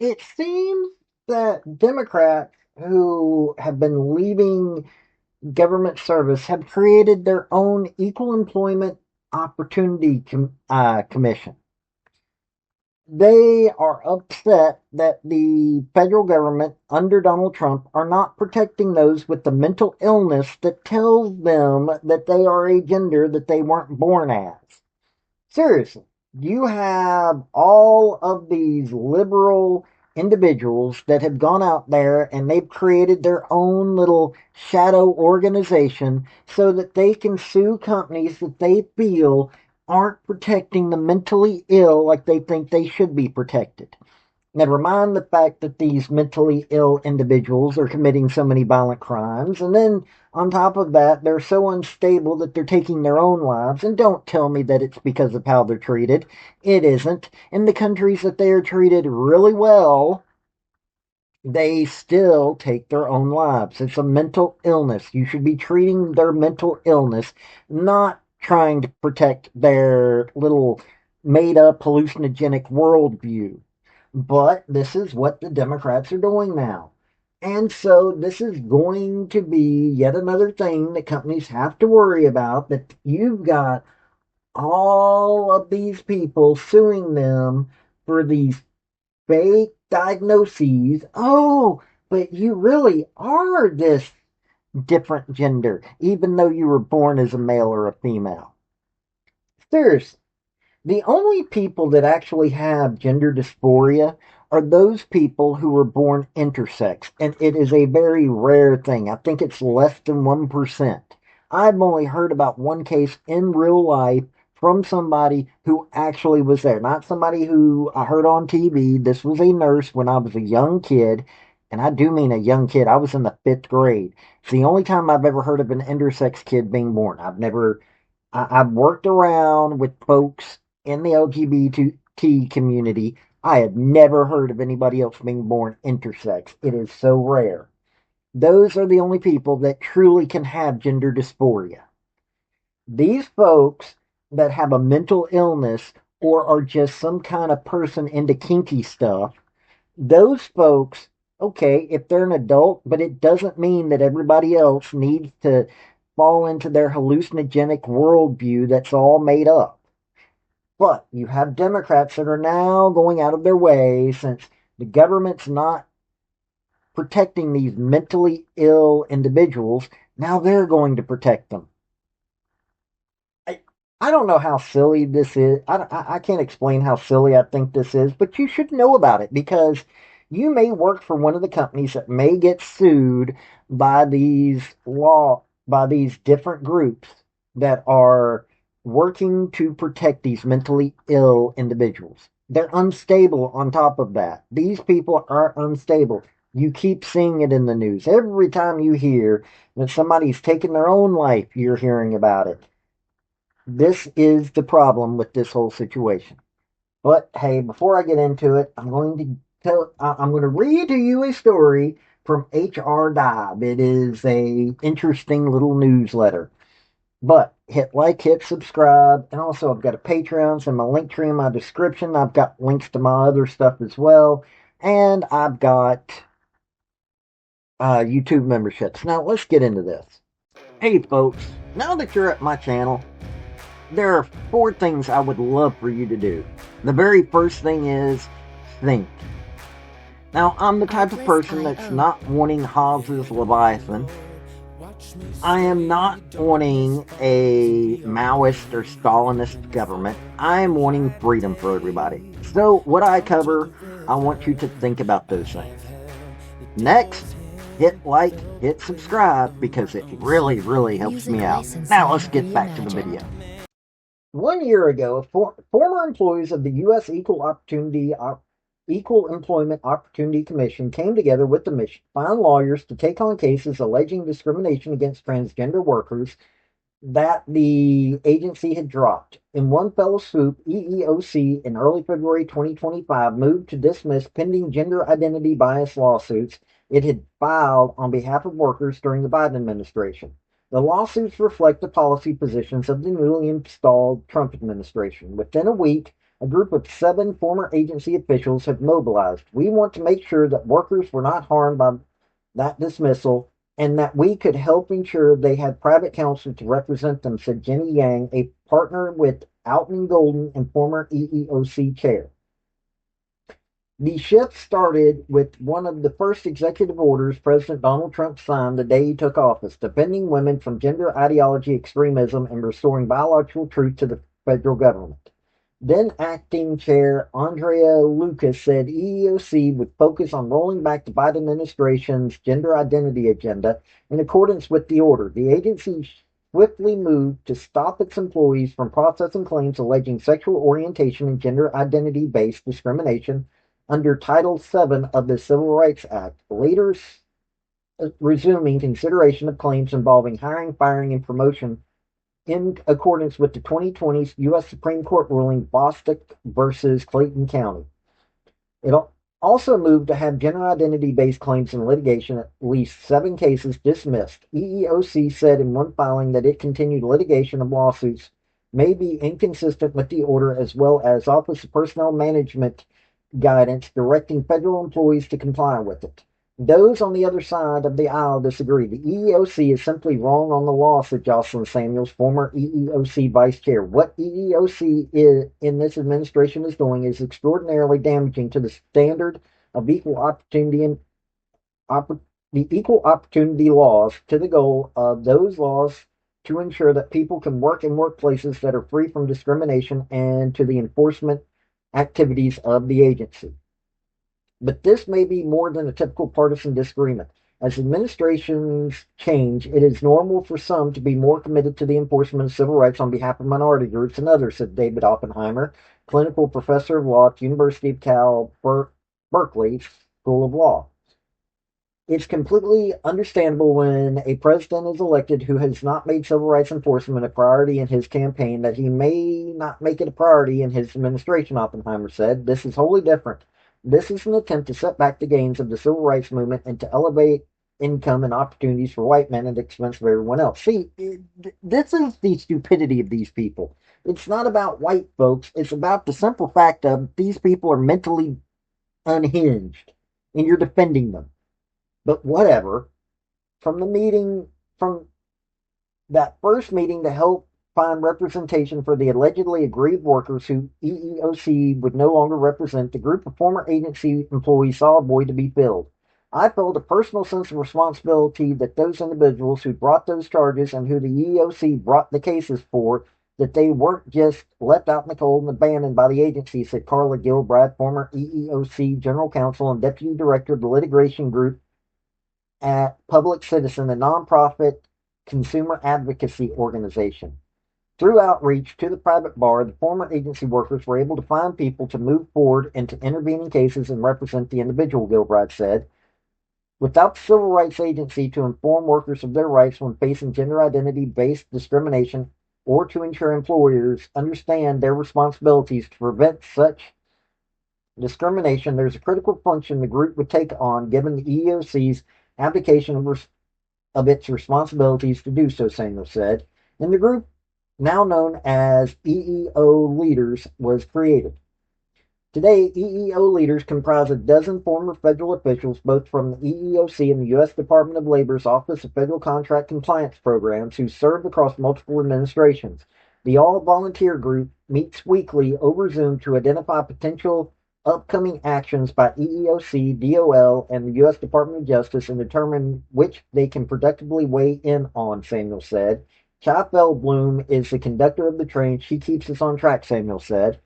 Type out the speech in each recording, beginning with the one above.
It seems that Democrats who have been leaving government service have created their own Equal Employment Opportunity Commission. They are upset that the federal government under Donald Trump are not protecting those with the mental illness that tells them that they are a gender that they weren't born as. Seriously, you have all of these liberal individuals that have gone out there and they've created their own little shadow organization so that they can sue companies that they feel aren't protecting the mentally ill like they think they should be protected. Never mind the fact that these mentally ill individuals are committing so many violent crimes, and then on top of that, they're so unstable that they're taking their own lives. And don't tell me that it's because of how they're treated. It isn't. In the countries that they are treated really well, they still take their own lives. It's a mental illness. You should be treating their mental illness, not trying to protect their little made up hallucinogenic worldview. But this is what the Democrats are doing now. And so this is going to be yet another thing that companies have to worry about, that you've got all of these people suing them for these fake diagnoses. Oh, but you really are this different gender, even though you were born as a male or a female. Seriously. The only people that actually have gender dysphoria are those people who were born intersex, and it is a very rare thing. I think it's less than 1%. I've only heard about one case in real life from somebody who actually was there, not somebody who I heard on TV. This was a nurse when I was a young kid, and I do mean a young kid. I was in the fifth grade. It's the only time I've ever heard of an intersex kid being born. I've worked around with folks in the LGBT community. I have never heard of anybody else being born intersex. It is so rare. Those are the only people that truly can have gender dysphoria. These folks that have a mental illness or are just some kind of person into kinky stuff, those folks, okay, if they're an adult, but it doesn't mean that everybody else needs to fall into their hallucinogenic worldview that's all made up. But you have Democrats that are now going out of their way, since the government's not protecting these mentally ill individuals. Now they're going to protect them. I, I don't know how silly this is. I can't explain how silly I think this is, but you should know about it because you may work for one of the companies that may get sued by these different groups that are working to protect these mentally ill individuals. They're unstable on top of that. These people are unstable. You keep seeing it in the news. Every time you hear that somebody's taken their own life, you're hearing about it. This is the problem with this whole situation. But hey, before I get into it, I'm going to read to you a story from HR Dive. It is a interesting little newsletter. But hit like, hit subscribe, and also I've got a Patreon, so my link tree in my description. I've got links to my other stuff as well, and I've got YouTube memberships. Now let's get into this. Hey folks, now that you're at my channel, there are 4 things I would love for you to do. The very first thing is think. Now, I'm the type of person that's not wanting Hobbes's Leviathan. I am not wanting a Maoist or Stalinist government. I am wanting freedom for everybody. So, what I cover, I want you to think about those things. Next, hit like, hit subscribe, because it really, really helps me out. Now, let's get back to the video. 1 year ago, former employees of the U.S. Equal Employment Opportunity Commission came together with the mission to find lawyers to take on cases alleging discrimination against transgender workers that the agency had dropped. In one fell swoop, EEOC in early February 2025 moved to dismiss pending gender identity bias lawsuits it had filed on behalf of workers during the Biden administration. The lawsuits reflect the policy positions of the newly installed Trump administration. Within a week, a group of 7 former agency officials have mobilized. We want to make sure that workers were not harmed by that dismissal and that we could help ensure they had private counsel to represent them, said Jenny Yang, a partner with Alton Golden and former EEOC chair. The shift started with one of the first executive orders President Donald Trump signed the day he took office, defending women from gender ideology extremism and restoring biological truth to the federal government. Then acting chair Andrea Lucas said EEOC would focus on rolling back the Biden administration's gender identity agenda in accordance with the order. The agency swiftly moved to stop its employees from processing claims alleging sexual orientation and gender identity-based discrimination under Title VII of the Civil Rights Act, later resuming consideration of claims involving hiring, firing, and promotion in accordance with the 2020 U.S. Supreme Court ruling Bostock versus Clayton County. It also moved to have gender identity-based claims in litigation, at least 7 cases dismissed. EEOC said in one filing that it continued litigation of lawsuits may be inconsistent with the order, as well as Office of Personnel Management guidance directing federal employees to comply with it. Those on the other side of the aisle disagree. The EEOC is simply wrong on the law, said Jocelyn Samuels, former EEOC vice chair. What EEOC in this administration is doing is extraordinarily damaging to the standard of equal opportunity and the equal opportunity laws, to the goal of those laws to ensure that people can work in workplaces that are free from discrimination, and to the enforcement activities of the agency. But this may be more than a typical partisan disagreement. As administrations change, it is normal for some to be more committed to the enforcement of civil rights on behalf of minority groups than others, said David Oppenheimer, clinical professor of law at the University of Cal Berkeley School of Law. It's completely understandable when a president is elected who has not made civil rights enforcement a priority in his campaign that he may not make it a priority in his administration, Oppenheimer said. This is wholly different. This is an attempt to set back the gains of the civil rights movement and to elevate income and opportunities for white men at the expense of everyone else. See, this is the stupidity of these people. It's not about white folks. It's about the simple fact of these people are mentally unhinged, and you're defending them. But whatever. From that first meeting to help find representation for the allegedly aggrieved workers who EEOC would no longer represent, the group of former agency employees saw a void to be filled. I felt a personal sense of responsibility that those individuals who brought those charges and who the EEOC brought the cases for, that they weren't just left out in the cold and abandoned by the agency, said Carla Gilbride, former EEOC General Counsel and Deputy Director of the Litigation Group at Public Citizen, a nonprofit consumer advocacy organization. Through outreach to the private bar, the former agency workers were able to find people to move forward and to intervene in cases and represent the individual, Gilbride said. Without the Civil Rights Agency to inform workers of their rights when facing gender identity-based discrimination, or to ensure employers understand their responsibilities to prevent such discrimination, there's a critical function the group would take on, given the EEOC's abdication of its responsibilities to do so, Samuel said. And the group, now known as EEO Leaders, was created. Today, EEO Leaders comprise a dozen former federal officials, both from the EEOC and the U.S. Department of Labor's Office of Federal Contract Compliance Programs, who served across multiple administrations. The all-volunteer group meets weekly over Zoom to identify potential upcoming actions by EEOC, DOL, and the U.S. Department of Justice and determine which they can productively weigh in on, Samuel said. Chai Feldblum is the conductor of the train. She keeps us on track, Samuel said.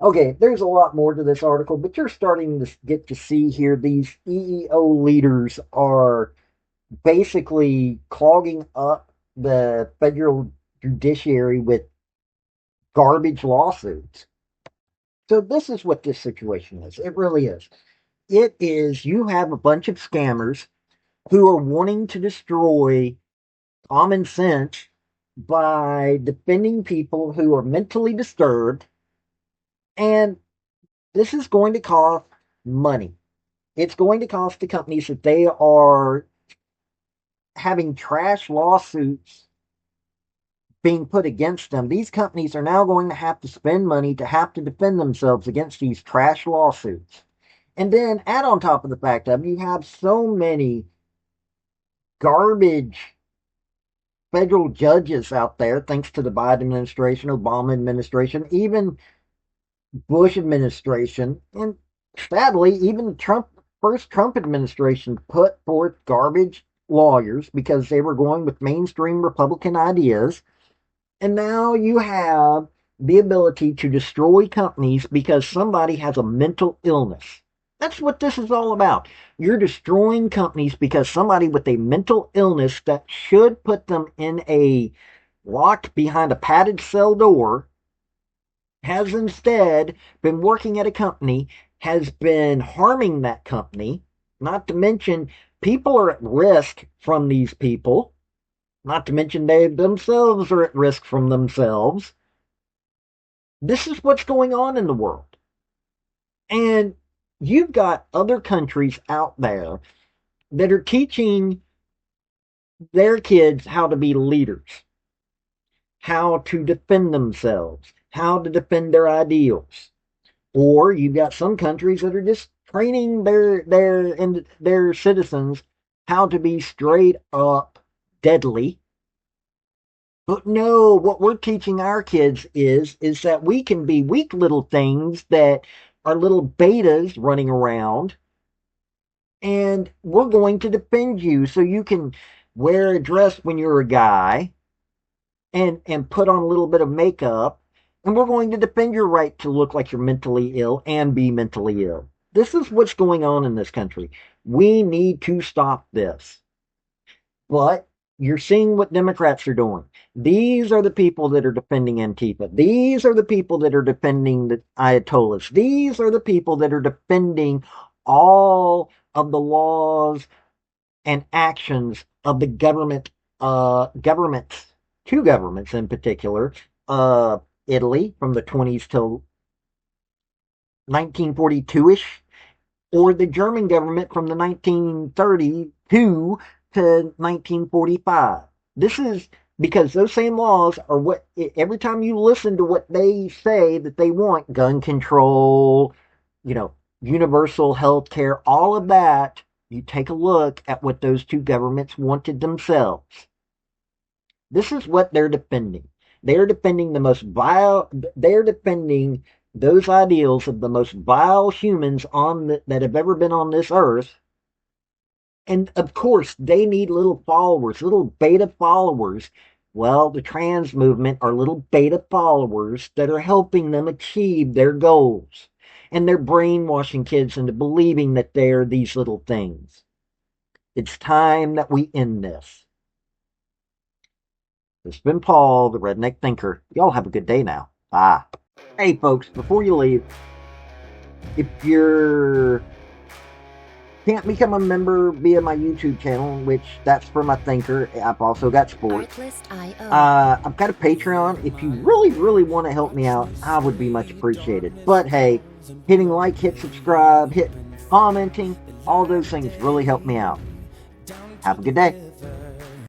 Okay, there's a lot more to this article, but you're starting to get to see here these EEO leaders are basically clogging up the federal judiciary with garbage lawsuits. So this is what this situation is. It really is. It is, you have a bunch of scammers who are wanting to destroy common sense by defending people who are mentally disturbed, and this is going to cost money. It's going to cost the companies that they are having trash lawsuits being put against them, these companies are now going to have to spend money to have to defend themselves against these trash lawsuits. And then add on top of the fact of you have so many garbage federal judges out there, thanks to the Biden administration, Obama administration, even Bush administration, and sadly, even the first Trump administration put forth garbage lawyers because they were going with mainstream Republican ideas. And now you have the ability to destroy companies because somebody has a mental illness. That's what this is all about. You're destroying companies because somebody with a mental illness that should put them in a locked behind a padded cell door has instead been working at a company, has been harming that company, not to mention people are at risk from these people, not to mention they themselves are at risk from themselves. This is what's going on in the world. And you've got other countries out there that are teaching their kids how to be leaders, how to defend themselves, how to defend their ideals. Or you've got some countries that are just training their citizens how to be straight up deadly. But no, what we're teaching our kids is that we can be weak little things that are little betas running around, and we're going to defend you so you can wear a dress when you're a guy and put on a little bit of makeup, and we're going to defend your right to look like you're mentally ill and be mentally ill. This is what's going on in this country. We need to stop this. But you're seeing what Democrats are doing. These are the people that are defending Antifa. These are the people that are defending the Ayatollahs. These are the people that are defending all of the laws and actions of the governments, two governments in particular, Italy from the 20s till 1942-ish, or the German government from the 1932 to 1945. This is because those same laws are what, every time you listen to what they say that they want, gun control, universal health care, all of that, you take a look at what those two governments wanted themselves. This is what they're defending. They're defending they're defending those ideals of the most vile humans that have ever been on this earth. And of course, they need little followers, little beta followers. Well, the trans movement are little beta followers that are helping them achieve their goals. And they're brainwashing kids into believing that they're these little things. It's time that we end this. This has been Paul, the Redneck Thinker. Y'all have a good day now. Bye. Hey, folks, before you leave, if you can't become a member via my YouTube channel, which that's for my thinker, I've also got sports. I've got a Patreon. If you really, really want to help me out, I would be much appreciated. But hey, hitting like, hit subscribe, hit commenting, all those things really help me out. Have a good day.